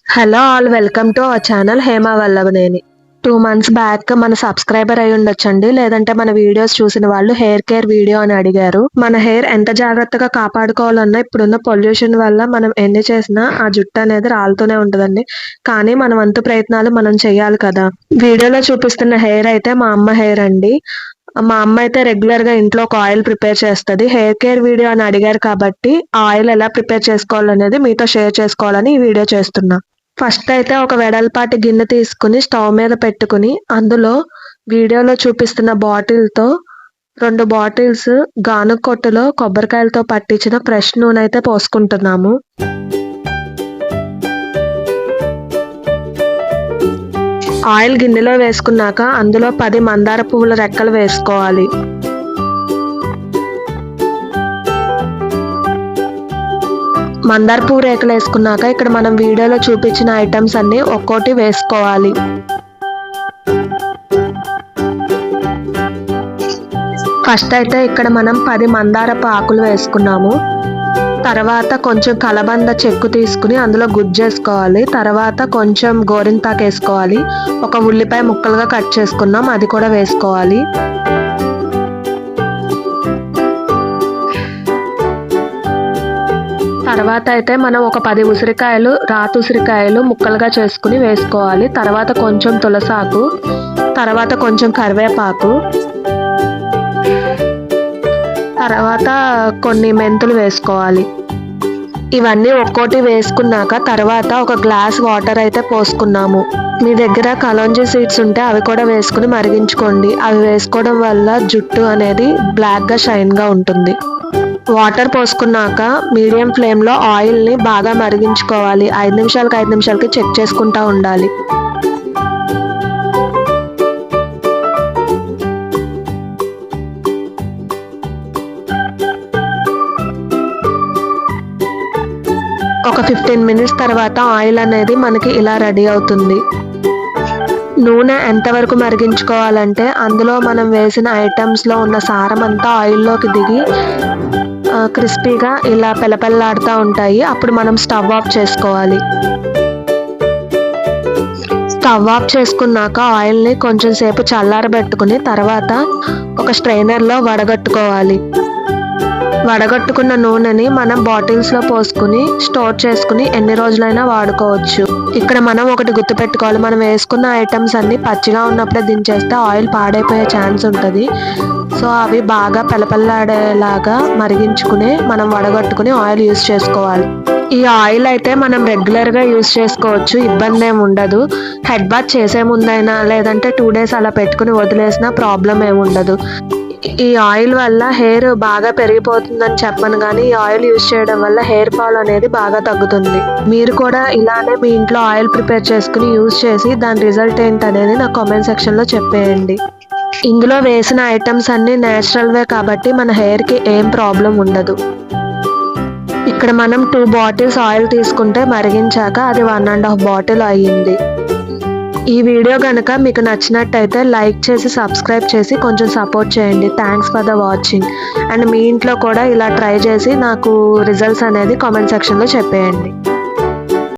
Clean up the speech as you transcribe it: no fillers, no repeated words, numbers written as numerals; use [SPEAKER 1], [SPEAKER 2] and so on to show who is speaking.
[SPEAKER 1] Hello all, welcome to our channel Hema Vallabhaneni. 2 months back మన subscriber అయి ఉండొచ్చండి, లేదంటే మన వీడియోస్ చూసిన వాళ్ళు హెయిర్ కేర్ వీడియో అని అడిగారు. మన హెయిర్ ఎంత జాగ్రత్తగా కాపాడుకోవాలన్నా ఇప్పుడున్న పొల్యూషన్ వల్ల మనం ఎన్ని చేసినా ఆ జుట్టు అనేది రాలుతూనే ఉంటుందండి. కానీ మన వంతు ప్రయత్నాలు మనం చేయాలి కదా. వీడియోలో చూపిస్తున్న హెయిర్ అయితే మా అమ్మ హెయిర్ అండి. మా అమ్మ అయితే రెగ్యులర్ గా ఇంట్లో ఒక ఆయిల్ ప్రిపేర్ చేస్తుంది. హెయిర్ కేర్ వీడియో అని అడిగారు కాబట్టి ఆ ఆయిల్ ఎలా ప్రిపేర్ చేసుకోవాలనేది మీతో షేర్ చేసుకోవాలని ఈ వీడియో చేస్తున్నా. ఫస్ట్ అయితే ఒక వెడల్పాటి గిన్నె తీసుకుని స్టవ్ మీద పెట్టుకుని అందులో వీడియోలో చూపిస్తున్న బాటిల్తో 2 బాటిల్స్ గానుగ కొట్టులో కొబ్బరికాయలతో పట్టించిన ఫ్రెష్ నూనె అయితే పోసుకుంటున్నాము. ఆయిల్ గిన్నెలో వేసుకున్నాక అందులో 10 మందార పువ్వుల రెక్కలు వేసుకోవాలి. మందార పువ్వు రేకులు వేసుకున్నాక ఇక్కడ మనం వీడియోలో చూపించిన ఐటమ్స్ అన్ని ఒక్కోటి వేసుకోవాలి. ఫస్ట్ అయితే ఇక్కడ మనం 10 మందారపు ఆకులు వేసుకున్నాము. తర్వాత కొంచెం కలబంద చెక్కు తీసుకుని అందులో గుజ్జేసుకోవాలి. తర్వాత కొంచెం గోరింటాకు వేసుకోవాలి. ఒక ఉల్లిపాయ ముక్కలుగా కట్ చేసుకున్నాం, అది కూడా వేసుకోవాలి. తర్వాత అయితే మనం ఒక 10 ఉసిరికాయలు, రాతి ఉసిరికాయలు ముక్కలుగా చేసుకుని వేసుకోవాలి. తర్వాత కొంచెం తులసాకు, తర్వాత కొంచెం కరివేపాకు, తర్వాత కొన్ని మెంతులు వేసుకోవాలి. ఇవన్నీ ఒక్కోటి వేసుకున్నాక తర్వాత ఒక గ్లాస్ వాటర్ అయితే పోసుకున్నాము. మీ దగ్గర కలోంజీ సీడ్స్ ఉంటే అవి కూడా వేసుకుని మరిగించుకోండి. అవి వేసుకోవడం వల్ల జుట్టు అనేది బ్లాక్గా షైన్గా ఉంటుంది. వాటర్ పోసుకున్నాక మీడియం ఫ్లేమ్లో ఆయిల్ని బాగా మరిగించుకోవాలి. 5 నిమిషాలకి చెక్ చేసుకుంటూ ఉండాలి. ఒక 15 minutes తర్వాత ఆయిల్ అనేది మనకి ఇలా రెడీ అవుతుంది. నూనె ఎంతవరకు మరిగించుకోవాలంటే అందులో మనం వేసిన ఐటమ్స్లో ఉన్న సారం అంతా ఆయిల్లోకి దిగి క్రిస్పీగా ఇలా పెలపెల్లాడుతూ ఉంటాయి. అప్పుడు మనం స్టవ్ ఆఫ్ చేసుకోవాలి. స్టవ్ ఆఫ్ చేసుకున్నాక ఆయిల్ని కొంచెం సేపు చల్లారబెట్టుకుని తర్వాత ఒక స్ట్రైనర్లో వడగట్టుకోవాలి. వడగట్టుకున్న నూనెని మనం బాటిల్స్లో పోసుకుని స్టోర్ చేసుకుని ఎన్ని రోజులైనా వాడుకోవచ్చు. ఇక్కడ మనం ఒకటి గుర్తుపెట్టుకోవాలి, మనం వేసుకున్న ఐటమ్స్ అన్ని పచ్చిగా ఉన్నప్పుడే దించేస్తే ఆయిల్ పాడైపోయే ఛాన్స్ ఉంటుంది. సో అవి బాగా పెలపెల్లాడేలాగా మరిగించుకుని మనం వడగట్టుకుని ఆయిల్ యూస్ చేసుకోవాలి. ఈ ఆయిల్ అయితే మనం రెగ్యులర్గా యూస్ చేసుకోవచ్చు, ఇబ్బంది ఏమి ఉండదు. హెడ్ బాత్ చేసే ముందైనా లేదంటే 2 days అలా పెట్టుకుని వదిలేసినా ప్రాబ్లం ఏమి ఉండదు. ఈ ఆయిల్ వల్ల హెయిర్ బాగా పెరిగిపోతుందని చెప్పను, కానీ ఈ ఆయిల్ యూజ్ చేయడం వల్ల హెయిర్ ఫాల్ అనేది బాగా తగ్గుతుంది. మీరు కూడా ఇలానే మీ ఇంట్లో ఆయిల్ ప్రిపేర్ చేసుకుని యూజ్ చేసి దాని రిజల్ట్ ఏంటనేది నా కామెంట్ సెక్షన్లో చెప్పేయండి. ఇందులో వేసిన ఐటమ్స్ అన్నీ నేచురల్వే కాబట్టి మన హెయిర్కి ఏం ప్రాబ్లం ఉండదు. ఇక్కడ మనం 2 bottles ఆయిల్ తీసుకుంటే మరిగించాక అది 1.5 bottle అయ్యింది. ఈ వీడియో కనుక మీకు నచ్చినట్టయితే లైక్ చేసి సబ్స్క్రైబ్ చేసి కొంచెం సపోర్ట్ చేయండి. Thanks for the watching. And మీ ఇంట్లో కూడా ఇలా ట్రై చేసి నాకు రిజల్ట్స్ అనేది కామెంట్ సెక్షన్లో చెప్పేయండి.